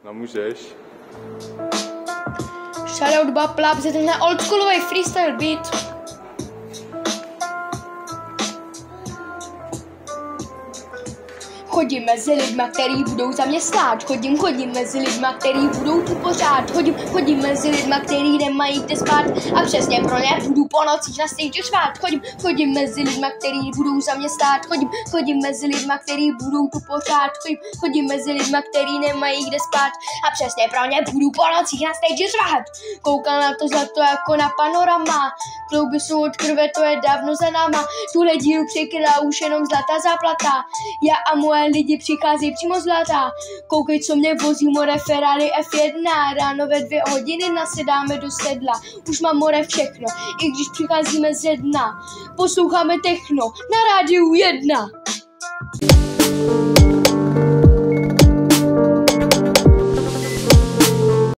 No můžeš. Shoutout Baplap, za tenhle oldschoolový freestyle beat. Chodím mezi lidma, který budou za mě stát. Chodím mezi lidma, který budou tu pořád. Chodím mezi lidma, který nemají kde spát. A přesně pro ně budu po nocích na stage řvát. Chodím mezi lidma, který budou za mě stát. Chodím mezi lidma, který budou tu pořád. Chodím mezi lidma, který nemají kde spát. A přesně pro ně budu po nocích na stage řvát. Koukal na to zlato jako na panorama. Klouby jsou od krve, to je dávno za náma. Tuhle díru přikryla už jenom zlatá záplata. Já a moje lidi přichází přímo z léta. Koukej, co mě vozí more Ferrari F1. Ráno ve 2 hodiny nasedáme do sedla. Už mám more všechno, i když přicházíme ze dna. Posloucháme techno na rádiu 1.